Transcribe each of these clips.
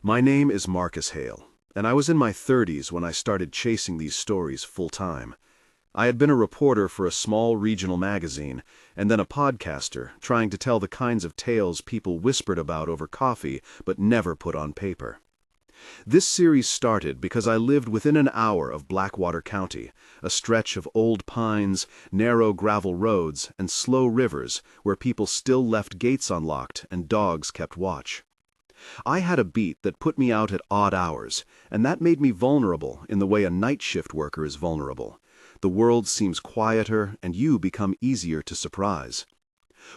My name is Marcus Hale, and I was in my 30s when I started chasing these stories full-time. I had been a reporter for a small regional magazine, and then a podcaster, trying to tell the kinds of tales people whispered about over coffee but never put on paper. This series started because I lived within an hour of Blackwater County, a stretch of old pines, narrow gravel roads, and slow rivers where people still left gates unlocked and dogs kept watch. I had a beat that put me out at odd hours, and that made me vulnerable in the way a night shift worker is vulnerable. The world seems quieter, and you become easier to surprise.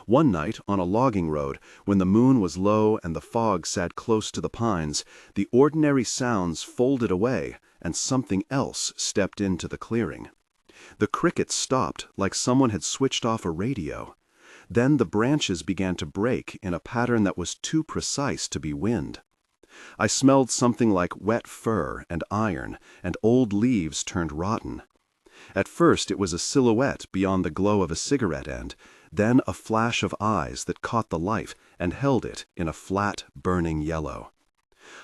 One night, on a logging road, when the moon was low and the fog sat close to the pines, the ordinary sounds folded away, and something else stepped into the clearing. The crickets stopped like someone had switched off a radio. Then the branches began to break in a pattern that was too precise to be wind. I smelled something like wet fur and iron, and old leaves turned rotten. At first it was a silhouette beyond the glow of a cigarette end, then a flash of eyes that caught the light and held it in a flat, burning yellow.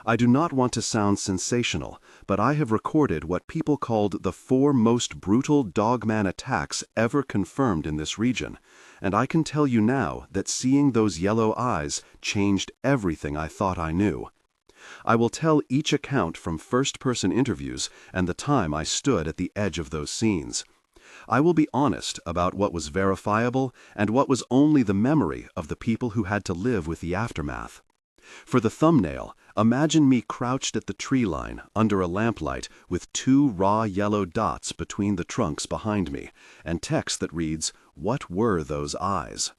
I do not want to sound sensational, but I have recorded what people called the 4 most brutal dogman attacks ever confirmed in this region, and I can tell you now that seeing those yellow eyes changed everything I thought I knew. I will tell each account from first-person interviews and the time I stood at the edge of those scenes. I will be honest about what was verifiable and what was only the memory of the people who had to live with the aftermath. For the thumbnail, imagine me crouched at the tree line under a lamplight with 2 raw yellow dots between the trunks behind me, and text that reads, "What were those eyes?"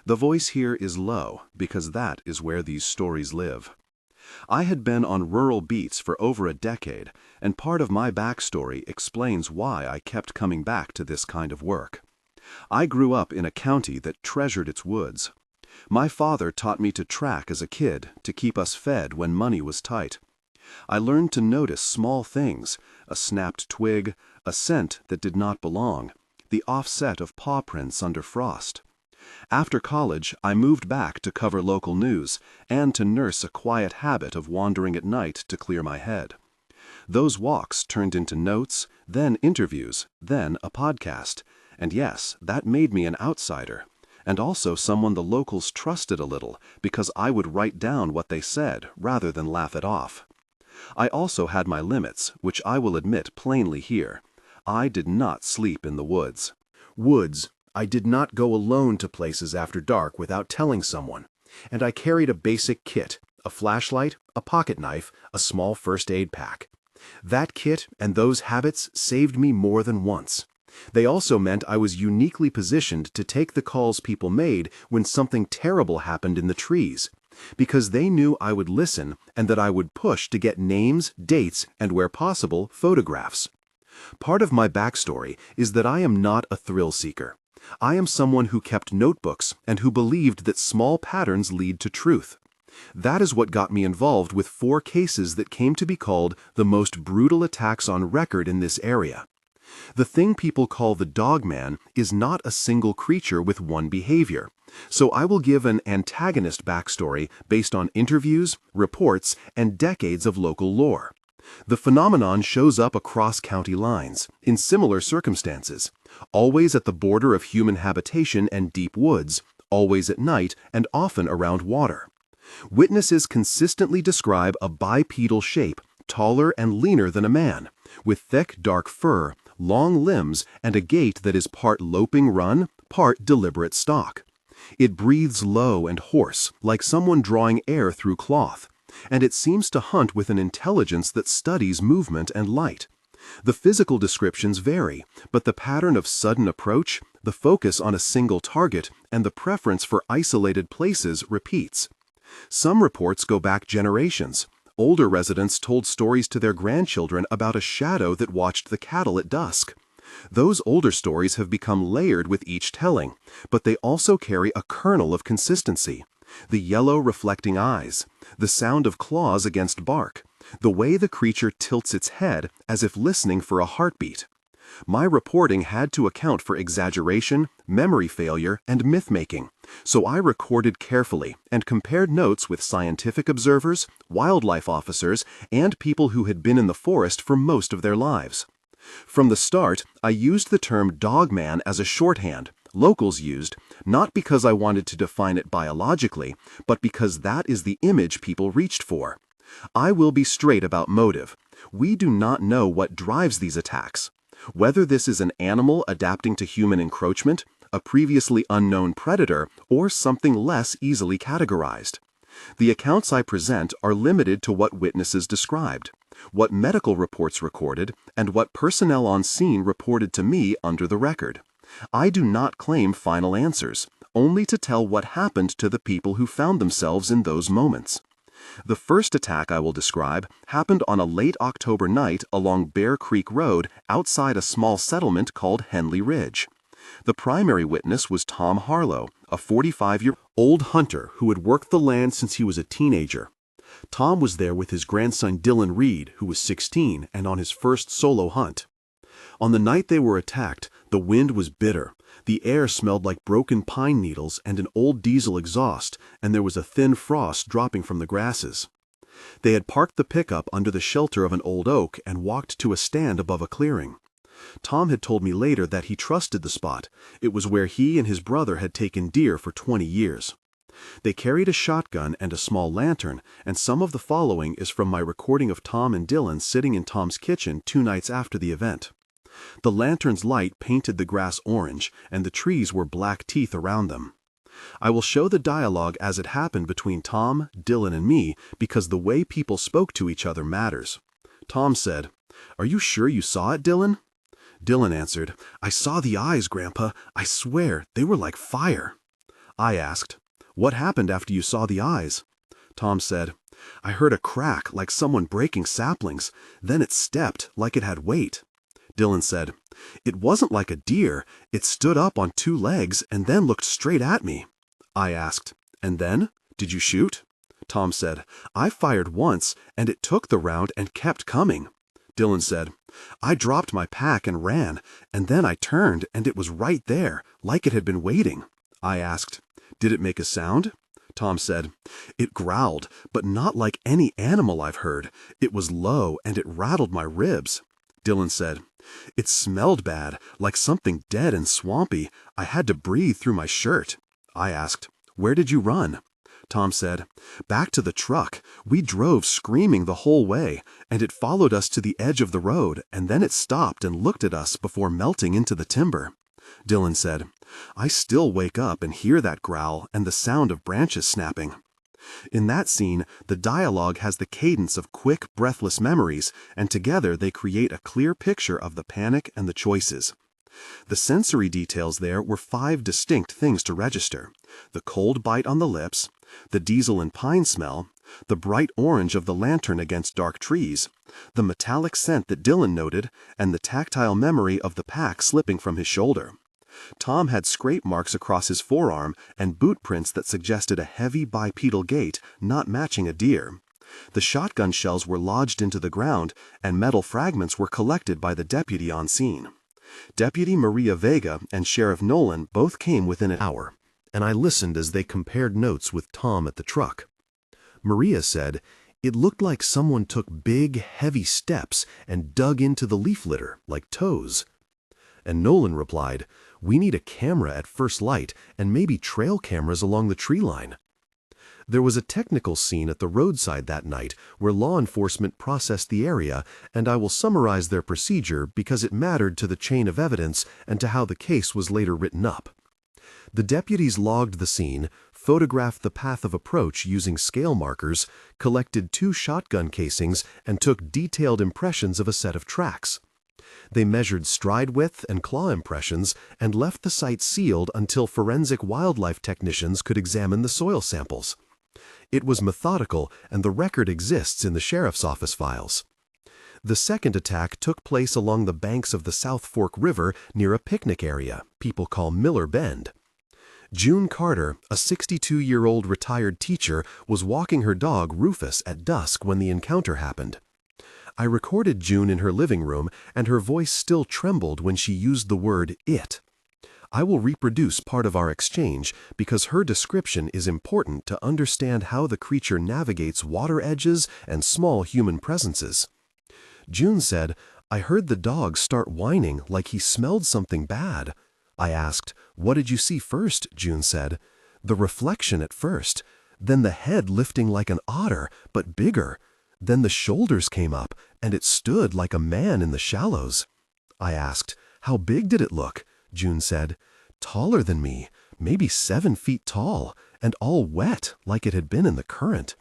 The voice here is low because that is where these stories live. I had been on rural beats for over a decade, and part of my backstory explains why I kept coming back to this kind of work. I grew up in a county that treasured its woods. My father taught me to track as a kid to keep us fed when money was tight. I learned to notice small things, a snapped twig, a scent that did not belong, the offset of paw prints under frost. After college, I moved back to cover local news and to nurse a quiet habit of wandering at night to clear my head. Those walks turned into notes, then interviews, then a podcast. And yes, that made me an outsider, and also someone the locals trusted a little because I would write down what they said rather than laugh it off. I also had my limits, which I will admit plainly here. I did not sleep in the woods. I did not go alone to places after dark without telling someone, and I carried a basic kit, a flashlight, a pocket knife, a small first aid pack. That kit and those habits saved me more than once. They also meant I was uniquely positioned to take the calls people made when something terrible happened in the trees, because they knew I would listen and that I would push to get names, dates, and where possible, photographs. Part of my backstory is that I am not a thrill seeker. I am someone who kept notebooks and who believed that small patterns lead to truth. That is what got me involved with 4 cases that came to be called the most brutal attacks on record in this area. The thing people call the dogman is not a single creature with one behavior, so I will give an antagonist backstory based on interviews, reports, and decades of local lore. The phenomenon shows up across county lines, in similar circumstances, always at the border of human habitation and deep woods, always at night, and often around water. Witnesses consistently describe a bipedal shape, taller and leaner than a man, with thick dark fur, long limbs, and a gait that is part loping run, part deliberate stalk. It breathes low and hoarse, like someone drawing air through cloth, and it seems to hunt with an intelligence that studies movement and light. The physical descriptions vary, but the pattern of sudden approach, the focus on a single target, and the preference for isolated places repeats. Some reports go back generations. Older residents told stories to their grandchildren about a shadow that watched the cattle at dusk. Those older stories have become layered with each telling, but they also carry a kernel of consistency. The yellow reflecting eyes, the sound of claws against bark, the way the creature tilts its head as if listening for a heartbeat. My reporting had to account for exaggeration, memory failure, and myth-making, so I recorded carefully and compared notes with scientific observers, wildlife officers, and people who had been in the forest for most of their lives. From the start, I used the term dogman as a shorthand, locals used, not because I wanted to define it biologically, but because that is the image people reached for. I will be straight about motive. We do not know what drives these attacks. Whether this is an animal adapting to human encroachment, a previously unknown predator, or something less easily categorized. The accounts I present are limited to what witnesses described, what medical reports recorded, and what personnel on scene reported to me under the record. I do not claim final answers, only to tell what happened to the people who found themselves in those moments. The first attack I will describe happened on a late October night along Bear Creek Road outside a small settlement called Henley Ridge. The primary witness was Tom Harlow, a 45-year-old hunter who had worked the land since he was a teenager. Tom was there with his grandson Dylan Reed, who was 16 and on his first solo hunt. On the night they were attacked, the wind was bitter. The air smelled like broken pine needles and an old diesel exhaust, and there was a thin frost dropping from the grasses. They had parked the pickup under the shelter of an old oak and walked to a stand above a clearing. Tom had told me later that he trusted the spot. It was where he and his brother had taken deer for 20 years. They carried a shotgun and a small lantern, and some of the following is from my recording of Tom and Dylan sitting in Tom's kitchen 2 nights after the event. The lantern's light painted the grass orange, and the trees were black teeth around them. I will show the dialogue as it happened between Tom, Dylan, and me because the way people spoke to each other matters. Tom said, "Are you sure you saw it, Dylan?" Dylan answered, "I saw the eyes, Grandpa. I swear, they were like fire." I asked, "What happened after you saw the eyes?" Tom said, "I heard a crack like someone breaking saplings. Then it stepped like it had weight." Dylan said, "It wasn't like a deer. It stood up on 2 legs and then looked straight at me." I asked, "And then? Did you shoot?" Tom said, "I fired once, and it took the round and kept coming." Dylan said, "I dropped my pack and ran, and then I turned and it was right there, like it had been waiting." I asked, "Did it make a sound?" Tom said, "It growled, but not like any animal I've heard. It was low and it rattled my ribs." Dylan said, "It smelled bad, like something dead and swampy. I had to breathe through my shirt." I asked, "Where did you run?" Tom said, "Back to the truck. We drove screaming the whole way, and it followed us to the edge of the road, and then it stopped and looked at us before melting into the timber." Dylan said, "I still wake up and hear that growl and the sound of branches snapping." In that scene, the dialogue has the cadence of quick, breathless memories, and together they create a clear picture of the panic and the choices. The sensory details there were 5 distinct things to register: the cold bite on the lips, the diesel and pine smell, the bright orange of the lantern against dark trees, the metallic scent that Dylan noted, and the tactile memory of the pack slipping from his shoulder. Tom had scrape marks across his forearm and boot prints that suggested a heavy bipedal gait not matching a deer. The shotgun shells were lodged into the ground, and metal fragments were collected by the deputy on scene. Deputy Maria Vega and Sheriff Nolan both came within an hour, and I listened as they compared notes with Tom at the truck. Maria said, "It looked like someone took big, heavy steps and dug into the leaf litter, like toes." And Nolan replied, "We need a camera at first light and maybe trail cameras along the tree line." There was a technical scene at the roadside that night where law enforcement processed the area, and I will summarize their procedure because it mattered to the chain of evidence and to how the case was later written up. The deputies logged the scene, photographed the path of approach using scale markers, collected 2 shotgun casings, and took detailed impressions of a set of tracks. They measured stride width and claw impressions and left the site sealed until forensic wildlife technicians could examine the soil samples. It was methodical, and the record exists in the sheriff's office files. The second attack took place along the banks of the South Fork River near a picnic area people call Miller Bend. June Carter, a 62-year-old retired teacher, was walking her dog Rufus at dusk when the encounter happened. I recorded June in her living room, and her voice still trembled when she used the word it. I will reproduce part of our exchange because her description is important to understand how the creature navigates water edges and small human presences. June said, "I heard the dog start whining like he smelled something bad." I asked, "What did you see first?" June said, "The reflection at first, then the head lifting like an otter, but bigger. Then the shoulders came up, and it stood like a man in the shallows." I asked, "How big did it look?" June said, "Taller than me, maybe 7 feet tall, and all wet like it had been in the current."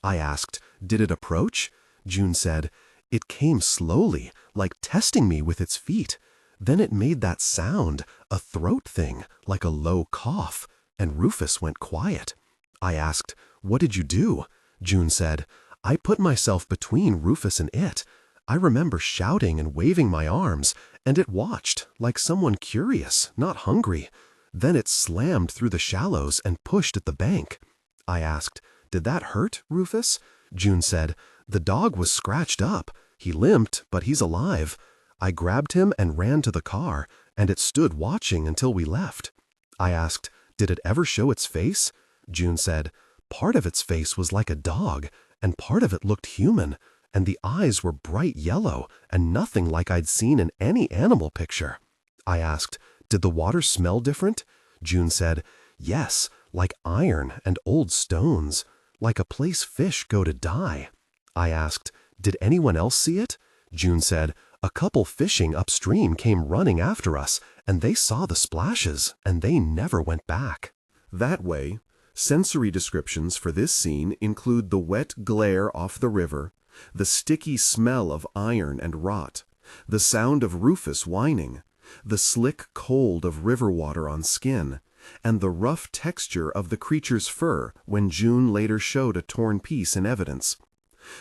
I asked, "Did it approach?" June said, "It came slowly, like testing me with its feet. Then it made that sound, a throat thing, like a low cough, and Rufus went quiet." I asked, "What did you do?" June said, "I put myself between Rufus and it. I remember shouting and waving my arms, and it watched, like someone curious, not hungry. Then it slammed through the shallows and pushed at the bank." I asked, "Did that hurt, Rufus?" June said, "The dog was scratched up. He limped, but he's alive. I grabbed him and ran to the car, and it stood watching until we left." I asked, "Did it ever show its face?" June said, "Part of its face was like a dog, and part of it looked human, and the eyes were bright yellow and nothing like I'd seen in any animal picture." I asked, "Did the water smell different?" June said, "Yes, like iron and old stones, like a place fish go to die." I asked, "Did anyone else see it?" June said, "A couple fishing upstream came running after us, and they saw the splashes, and they never went back." That way, sensory descriptions for this scene include the wet glare off the river, the sticky smell of iron and rot, the sound of Rufus whining, the slick cold of river water on skin, and the rough texture of the creature's fur when June later showed a torn piece in evidence.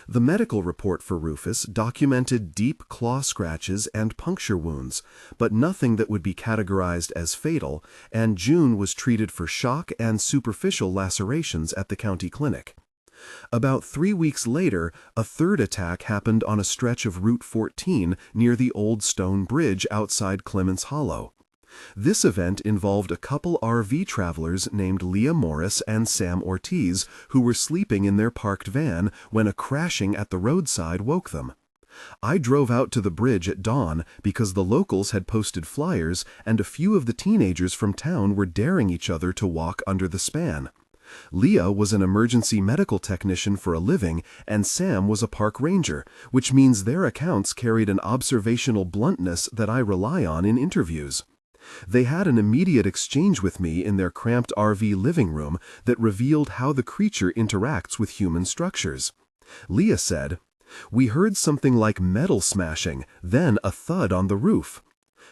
The medical report for Rufus documented deep claw scratches and puncture wounds, but nothing that would be categorized as fatal, and June was treated for shock and superficial lacerations at the county clinic. About 3 weeks later, a third attack happened on a stretch of Route 14 near the old stone bridge outside Clements Hollow. This event involved a couple RV travelers named Leah Morris and Sam Ortiz who were sleeping in their parked van when a crashing at the roadside woke them. I drove out to the bridge at dawn because the locals had posted flyers and a few of the teenagers from town were daring each other to walk under the span. Leah was an emergency medical technician for a living, and Sam was a park ranger, which means their accounts carried an observational bluntness that I rely on in interviews. They had an immediate exchange with me in their cramped RV living room that revealed how the creature interacts with human structures. Leah said, "We heard something like metal smashing, then a thud on the roof."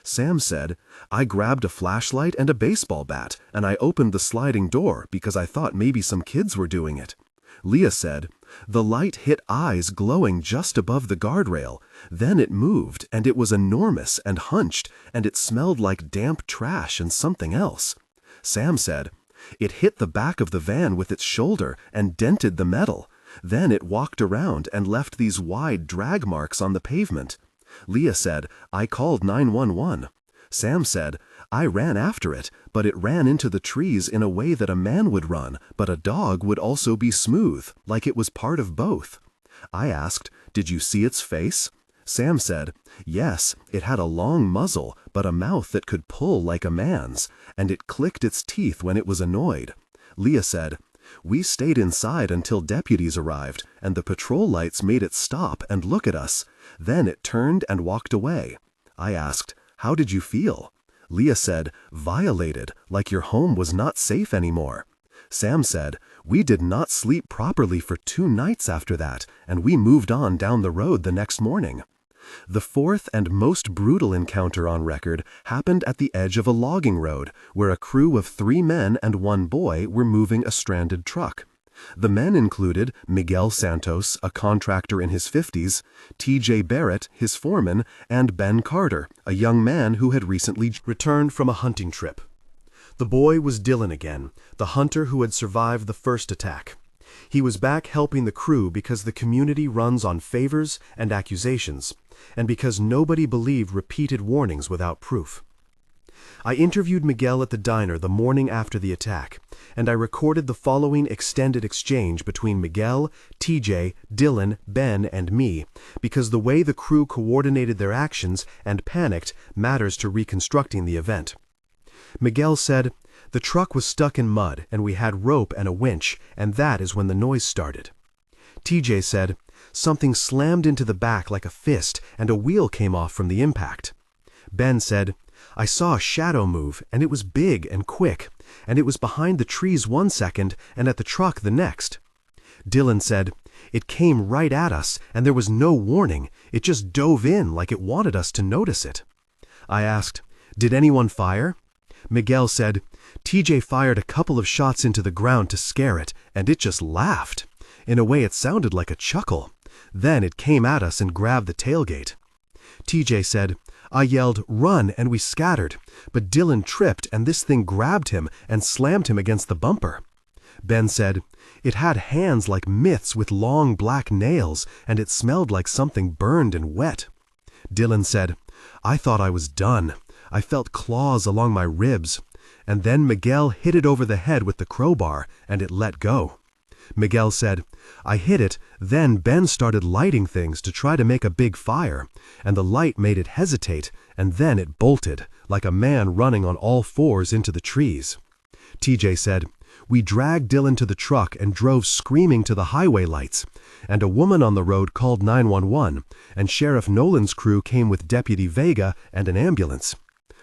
Sam said, "I grabbed a flashlight and a baseball bat, and I opened the sliding door because I thought maybe some kids were doing it." Leah said, "The light hit eyes glowing just above the guardrail. Then it moved, and it was enormous and hunched, and it smelled like damp trash and something else." Sam said, "It hit the back of the van with its shoulder and dented the metal. Then it walked around and left these wide drag marks on the pavement." Leah said, "I called 911. Sam said, "I ran after it, but it ran into the trees in a way that a man would run, but a dog would also be smooth, like it was part of both." I asked, "Did you see its face?" Sam said, "Yes, it had a long muzzle, but a mouth that could pull like a man's, and it clicked its teeth when it was annoyed." Leah said, "We stayed inside until deputies arrived, and the patrol lights made it stop and look at us. Then it turned and walked away." I asked, "How did you feel?" Leah said, "Violated, like your home was not safe anymore." Sam said, "We did not sleep properly for 2 nights after that, and we moved on down the road the next morning." The fourth and most brutal encounter on record happened at the edge of a logging road, where a crew of 3 men and 1 boy were moving a stranded truck. The men included Miguel Santos, a contractor in his 50s, T.J. Barrett, his foreman, and Ben Carter, a young man who had recently returned from a hunting trip. The boy was Dylan again, the hunter who had survived the first attack. He was back helping the crew because the community runs on favors and accusations, and because nobody believed repeated warnings without proof. I interviewed Miguel at the diner the morning after the attack, and I recorded the following extended exchange between Miguel, TJ, Dylan, Ben, and me, because the way the crew coordinated their actions and panicked matters to reconstructing the event. Miguel said, "The truck was stuck in mud and we had rope and a winch, and that is when the noise started." TJ said, "Something slammed into the back like a fist and a wheel came off from the impact." Ben said, "I saw a shadow move and it was big and quick, and it was behind the trees 1 second and at the truck the next." Dylan said, "It came right at us and there was no warning, it just dove in like it wanted us to notice it." I asked, "Did anyone fire?" Miguel said, "TJ fired a couple of shots into the ground to scare it, and it just laughed. In a way it sounded like a chuckle. Then it came at us and grabbed the tailgate." TJ said, "I yelled, 'Run,' and we scattered, but Dylan tripped and this thing grabbed him and slammed him against the bumper." Ben said, "It had hands like myths with long black nails, and it smelled like something burned and wet." Dylan said, "I thought I was done. I felt claws along my ribs, and then Miguel hit it over the head with the crowbar, and it let go." Miguel said, "I hit it, then Ben started lighting things to try to make a big fire, and the light made it hesitate, and then it bolted, like a man running on all fours into the trees." TJ said, "We dragged Dylan to the truck and drove screaming to the highway lights, and a woman on the road called 911, and Sheriff Nolan's crew came with Deputy Vega and an ambulance."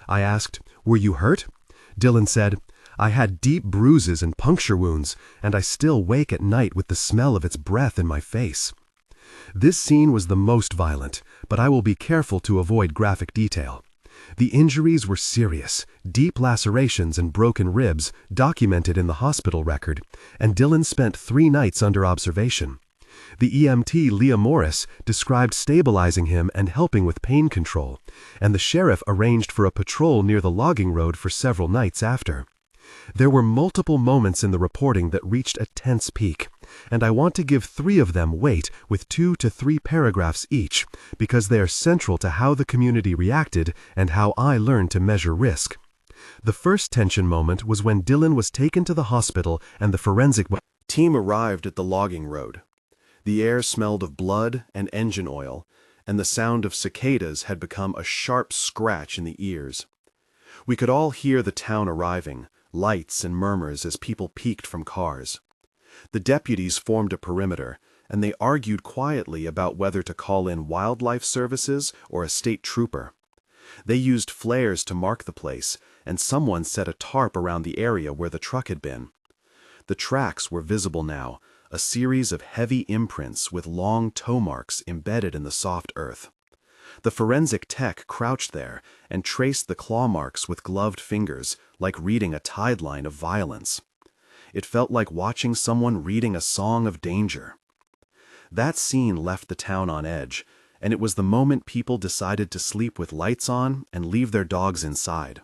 I asked, "Were you hurt?" Dylan said, "I had deep bruises and puncture wounds, and I still wake at night with the smell of its breath in my face." This scene was the most violent, but I will be careful to avoid graphic detail. The injuries were serious, deep lacerations and broken ribs documented in the hospital record, and Dylan spent 3 nights under observation. The EMT Leah Morris described stabilizing him and helping with pain control, and the sheriff arranged for a patrol near the logging road for several nights after. There were multiple moments in the reporting that reached a tense peak, and I want to give 3 of them weight with 2 to 3 paragraphs each, because they are central to how the community reacted and how I learned to measure risk. The first tension moment was when Dylan was taken to the hospital and the forensic team arrived at the logging road. The air smelled of blood and engine oil, and the sound of cicadas had become a sharp scratch in the ears. We could all hear the town arriving, lights and murmurs as people peeked from cars. The deputies formed a perimeter, and they argued quietly about whether to call in wildlife services or a state trooper. They used flares to mark the place, and someone set a tarp around the area where the truck had been. The tracks were visible now, a series of heavy imprints with long toe marks embedded in the soft earth. The forensic tech crouched there and traced the claw marks with gloved fingers, like reading a tide line of violence. It felt like watching someone reading a song of danger. That scene left the town on edge, and it was the moment people decided to sleep with lights on and leave their dogs inside.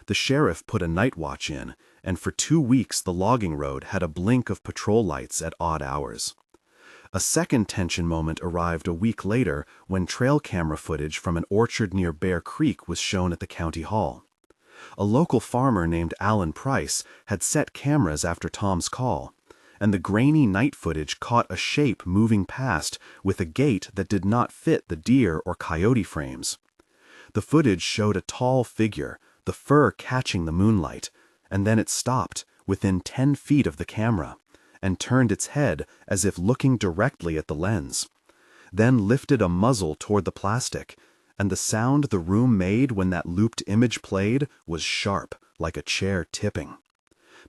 The sheriff put a night watch in, and for 2 weeks the logging road had a blink of patrol lights at odd hours. A second tension moment arrived a week later when trail camera footage from an orchard near Bear Creek was shown at the county hall. A local farmer named Alan Price had set cameras after Tom's call, and the grainy night footage caught a shape moving past with a gait that did not fit the deer or coyote frames. The footage showed a tall figure, the fur catching the moonlight, and then it stopped within 10 feet of the camera and turned its head as if looking directly at the lens, then lifted a muzzle toward the plastic, and the sound the room made when that looped image played was sharp, like a chair tipping.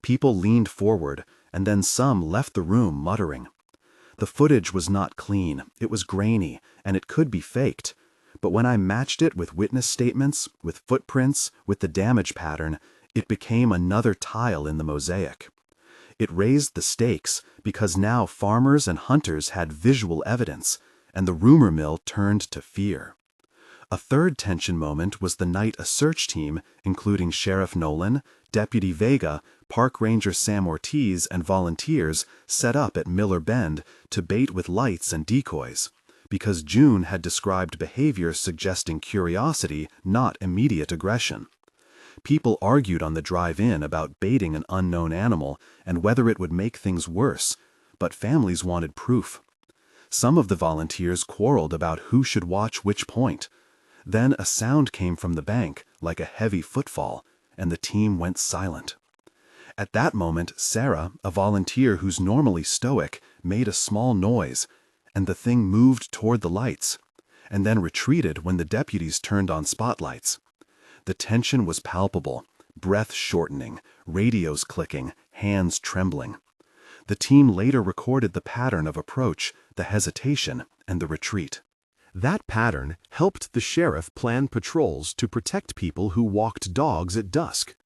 People leaned forward, and then some left the room muttering. The footage was not clean, it was grainy, and it could be faked, but when I matched it with witness statements, with footprints, with the damage pattern, it became another tile in the mosaic. It raised the stakes because now farmers and hunters had visual evidence, and the rumor mill turned to fear. A third tension moment was the night a search team, including Sheriff Nolan, Deputy Vega, Park Ranger Sam Ortiz, and volunteers set up at Miller Bend to bait with lights and decoys, because June had described behavior suggesting curiosity, not immediate aggression. People argued on the drive-in about baiting an unknown animal and whether it would make things worse, but families wanted proof. Some of the volunteers quarreled about who should watch which point. Then a sound came from the bank, like a heavy footfall, and the team went silent. At that moment, Sarah, a volunteer who's normally stoic, made a small noise, and the thing moved toward the lights, and then retreated when the deputies turned on spotlights. The tension was palpable, breath shortening, radios clicking, hands trembling. The team later recorded the pattern of approach, the hesitation, and the retreat. That pattern helped the sheriff plan patrols to protect people who walked dogs at dusk.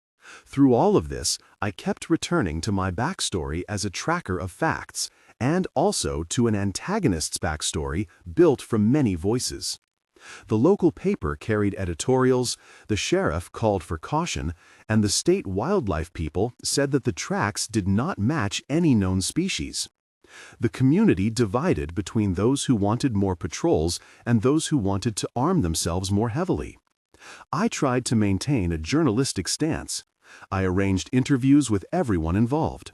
Through all of this, I kept returning to my backstory as a tracker of facts, and also to an antagonist's backstory built from many voices. The local paper carried editorials, the sheriff called for caution, and the state wildlife people said that the tracks did not match any known species. The community divided between those who wanted more patrols and those who wanted to arm themselves more heavily. I tried to maintain a journalistic stance. I arranged interviews with everyone involved.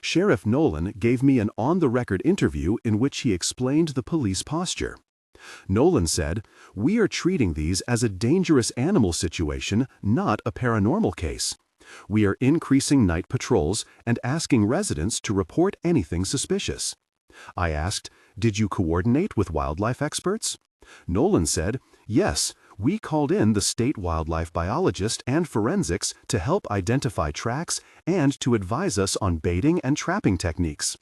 Sheriff Nolan gave me an on-the-record interview in which he explained the police posture. Nolan said, "We are treating these as a dangerous animal situation, not a paranormal case. We are increasing night patrols and asking residents to report anything suspicious." I asked, "Did you coordinate with wildlife experts?" Nolan said, "Yes, we called in the state wildlife biologist and forensics to help identify tracks and to advise us on baiting and trapping techniques."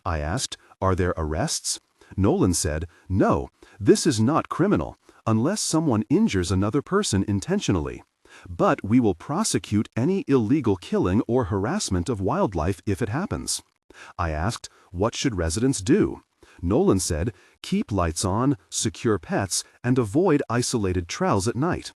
I asked, "Are there arrests?" Nolan said, "No, this is not criminal, unless someone injures another person intentionally. But we will prosecute any illegal killing or harassment of wildlife if it happens." I asked, "What should residents do?" Nolan said, "Keep lights on, secure pets, and avoid isolated trails at night."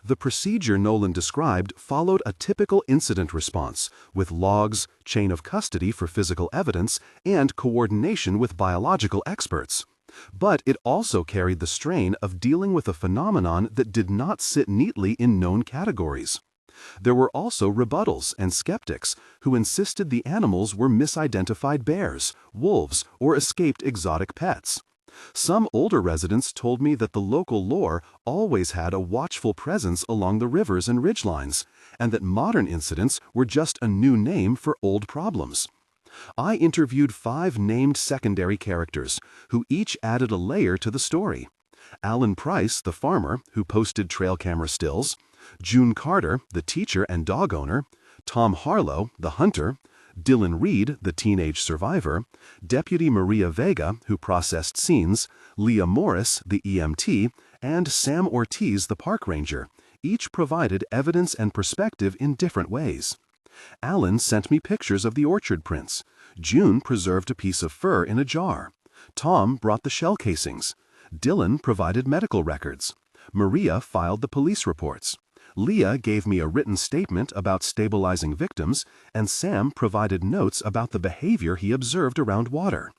The procedure Nolan described followed a typical incident response, with logs, chain of custody for physical evidence, and coordination with biological experts. But it also carried the strain of dealing with a phenomenon that did not sit neatly in known categories. There were also rebuttals and skeptics who insisted the animals were misidentified bears, wolves, or escaped exotic pets. Some older residents told me that the local lore always had a watchful presence along the rivers and ridgelines, and that modern incidents were just a new name for old problems. I interviewed 5 named secondary characters, who each added a layer to the story. Alan Price, the farmer, who posted trail camera stills; June Carter, the teacher and dog owner; Tom Harlow, the hunter; Dylan Reed, the teenage survivor; Deputy Maria Vega, who processed scenes; Leah Morris, the EMT; and Sam Ortiz, the park ranger. Each provided evidence and perspective in different ways. Alan sent me pictures of the orchard prints. June preserved a piece of fur in a jar. Tom brought the shell casings. Dylan provided medical records. Maria filed the police reports. Leah gave me a written statement about stabilizing victims, and Sam provided notes about the behavior he observed around water.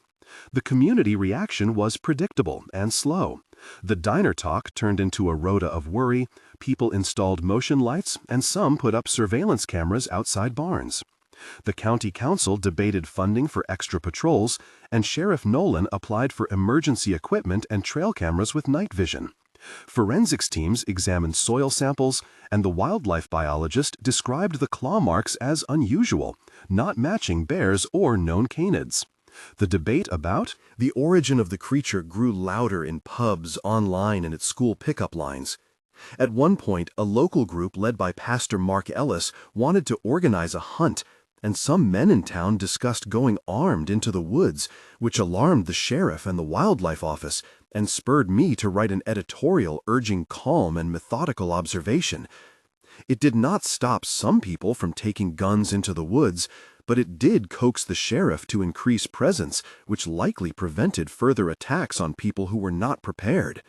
The community reaction was predictable and slow. The diner talk turned into a rota of worry, people installed motion lights, and some put up surveillance cameras outside barns. The county council debated funding for extra patrols, and Sheriff Nolan applied for emergency equipment and trail cameras with night vision. Forensics teams examined soil samples, and the wildlife biologist described the claw marks as unusual, not matching bears or known canids. The debate about the origin of the creature grew louder in pubs, online, and at school pickup lines. At one point, a local group led by Pastor Mark Ellis wanted to organize a hunt, and some men in town discussed going armed into the woods, which alarmed the sheriff and the wildlife office and spurred me to write an editorial urging calm and methodical observation. It did not stop some people from taking guns into the woods, but it did coax the sheriff to increase presence, which likely prevented further attacks on people who were not prepared.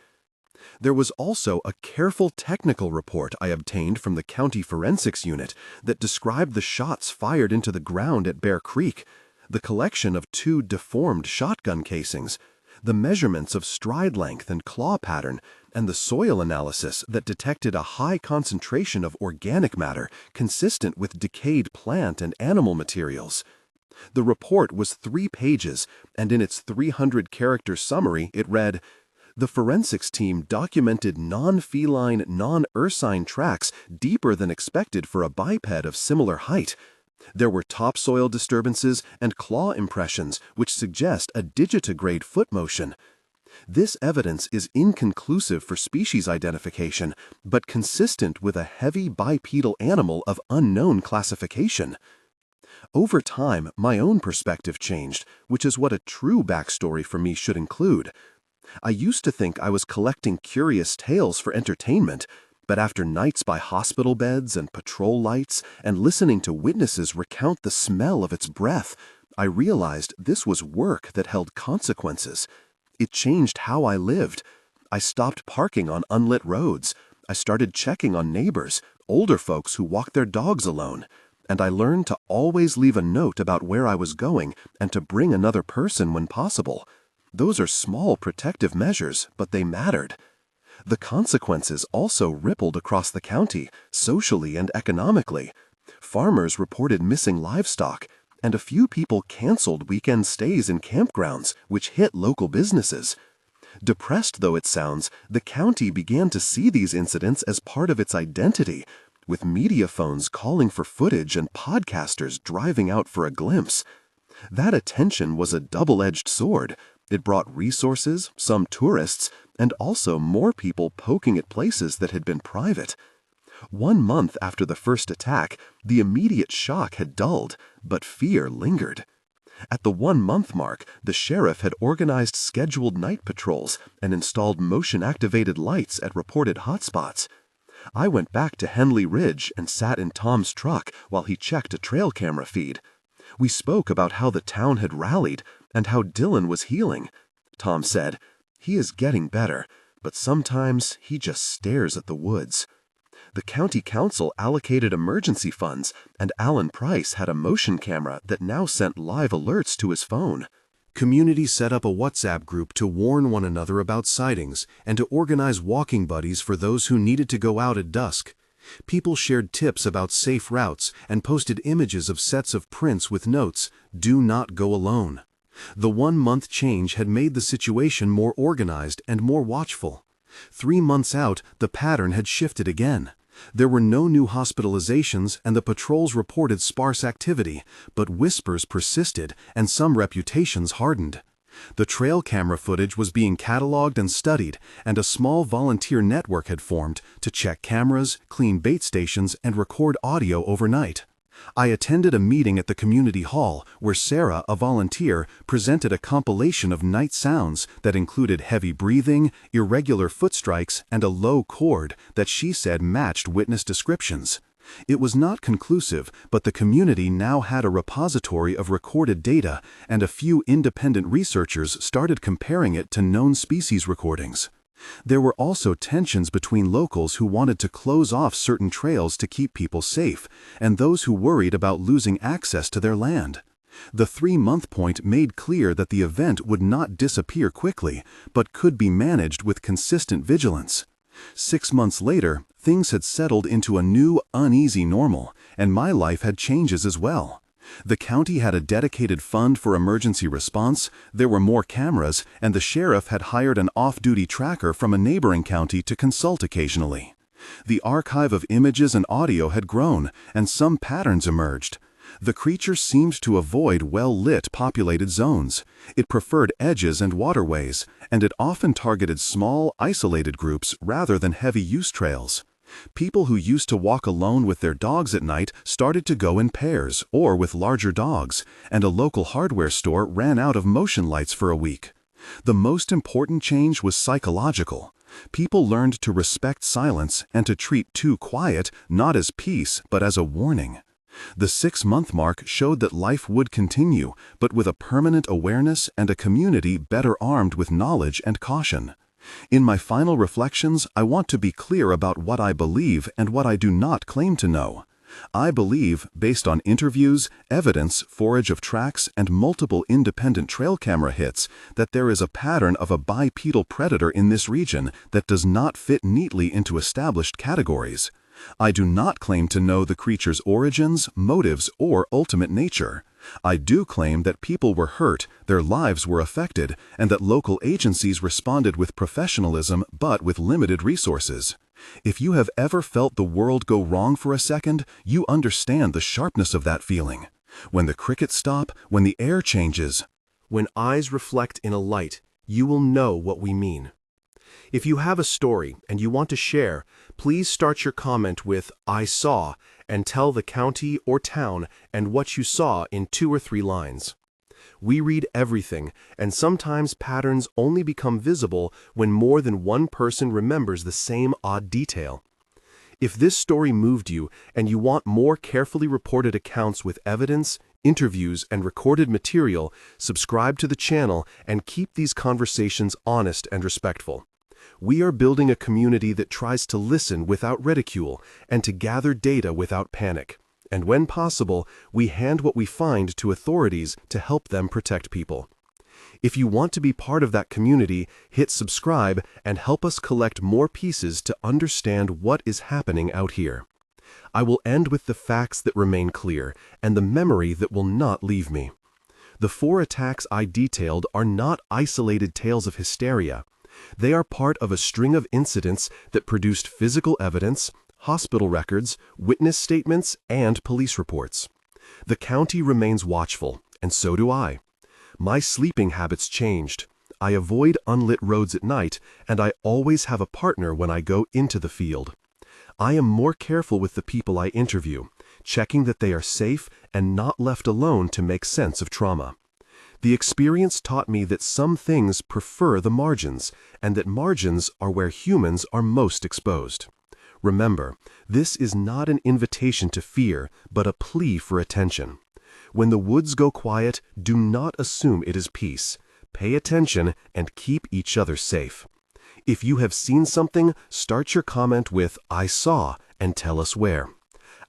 There was also a careful technical report I obtained from the county forensics unit that described the shots fired into the ground at Bear Creek, the collection of 2 deformed shotgun casings, the measurements of stride length and claw pattern, and the soil analysis that detected a high concentration of organic matter consistent with decayed plant and animal materials. The report was 3 pages, and in its 300-character summary it read, "The forensics team documented non-feline, non-ursine tracks deeper than expected for a biped of similar height. There were topsoil disturbances and claw impressions which suggest a digitigrade foot motion. This evidence is inconclusive for species identification, but consistent with a heavy bipedal animal of unknown classification." Over time, my own perspective changed, which is what a true backstory for me should include. I used to think I was collecting curious tales for entertainment, but after nights by hospital beds and patrol lights and listening to witnesses recount the smell of its breath, I realized this was work that held consequences. It changed how I lived. I stopped parking on unlit roads. I started checking on neighbors, older folks who walk their dogs alone. And I learned to always leave a note about where I was going and to bring another person when possible. Those are small protective measures, but they mattered. The consequences also rippled across the county, socially and economically. Farmers reported missing livestock, and a few people canceled weekend stays in campgrounds, which hit local businesses. Depressed though it sounds, the county began to see these incidents as part of its identity, with media phones calling for footage and podcasters driving out for a glimpse. That attention was a double-edged sword. It brought resources, some tourists, and also more people poking at places that had been private. 1 month after the first attack, the immediate shock had dulled, but fear lingered. At the 1-month mark, the sheriff had organized scheduled night patrols and installed motion-activated lights at reported hotspots. I went back to Henley Ridge and sat in Tom's truck while he checked a trail camera feed. We spoke about how the town had rallied and how Dylan was healing. Tom said, "He is getting better, but sometimes he just stares at the woods." The county council allocated emergency funds, and Alan Price had a motion camera that now sent live alerts to his phone. Community set up a WhatsApp group to warn one another about sightings and to organize walking buddies for those who needed to go out at dusk. People shared tips about safe routes and posted images of sets of prints with notes, "Do not go alone." The 1-month change had made the situation more organized and more watchful. 3 months out, the pattern had shifted again. There were no new hospitalizations and the patrols reported sparse activity, but whispers persisted and some reputations hardened. The trail camera footage was being cataloged and studied, and a small volunteer network had formed to check cameras, clean bait stations, and record audio overnight. I attended a meeting at the community hall where Sarah, a volunteer, presented a compilation of night sounds that included heavy breathing, irregular foot strikes, and a low chord that she said matched witness descriptions. It was not conclusive, but the community now had a repository of recorded data, and a few independent researchers started comparing it to known species recordings. There were also tensions between locals who wanted to close off certain trails to keep people safe, and those who worried about losing access to their land. The 3-month point made clear that the event would not disappear quickly, but could be managed with consistent vigilance. 6 months later, things had settled into a new, uneasy normal, and my life had changes as well. The county had a dedicated fund for emergency response, there were more cameras, and the sheriff had hired an off-duty tracker from a neighboring county to consult occasionally. The archive of images and audio had grown, and some patterns emerged. The creature seemed to avoid well-lit populated zones. It preferred edges and waterways, and it often targeted small, isolated groups rather than heavy use trails. People who used to walk alone with their dogs at night started to go in pairs or with larger dogs, and a local hardware store ran out of motion lights for a week. The most important change was psychological. People learned to respect silence and to treat too quiet not as peace but as a warning. The 6-month mark showed that life would continue, but with a permanent awareness and a community better armed with knowledge and caution. In my final reflections, I want to be clear about what I believe and what I do not claim to know. I believe, based on interviews, evidence, forage of tracks, and multiple independent trail camera hits, that there is a pattern of a bipedal predator in this region that does not fit neatly into established categories. I do not claim to know the creature's origins, motives, or ultimate nature. I do claim that people were hurt, their lives were affected, and that local agencies responded with professionalism but with limited resources. If you have ever felt the world go wrong for a second, you understand the sharpness of that feeling. When the crickets stop, when the air changes, When eyes reflect in a light, you will know what we mean. If you have a story and you want to share, please start your comment with "I saw" and tell the county or town and what you saw in 2 or 3 lines. We read everything, and sometimes patterns only become visible when more than one person remembers the same odd detail. If this story moved you and you want more carefully reported accounts with evidence, interviews, and recorded material, subscribe to the channel and keep these conversations honest and respectful. We are building a community that tries to listen without ridicule and to gather data without panic. And when possible, we hand what we find to authorities to help them protect people. If you want to be part of that community, hit subscribe and help us collect more pieces to understand what is happening out here. I will end with the facts that remain clear and the memory that will not leave me. The 4 attacks I detailed are not isolated tales of hysteria. They are part of a string of incidents that produced physical evidence, hospital records, witness statements, and police reports. The county remains watchful, and so do I. My sleeping habits changed. I avoid unlit roads at night, and I always have a partner when I go into the field. I am more careful with the people I interview, checking that they are safe and not left alone to make sense of trauma. The experience taught me that some things prefer the margins, and that margins are where humans are most exposed. Remember, this is not an invitation to fear, but a plea for attention. When the woods go quiet, do not assume it is peace. Pay attention and keep each other safe. If you have seen something, start your comment with "I saw" and tell us where.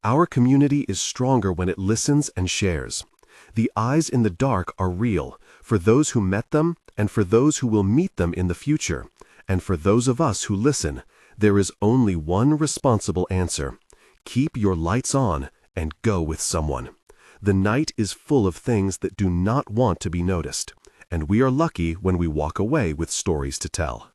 Our community is stronger when it listens and shares. The eyes in the dark are real, for those who met them and for those who will meet them in the future. And for those of us who listen, there is only one responsible answer. Keep your lights on and go with someone. The night is full of things that do not want to be noticed, and we are lucky when we walk away with stories to tell.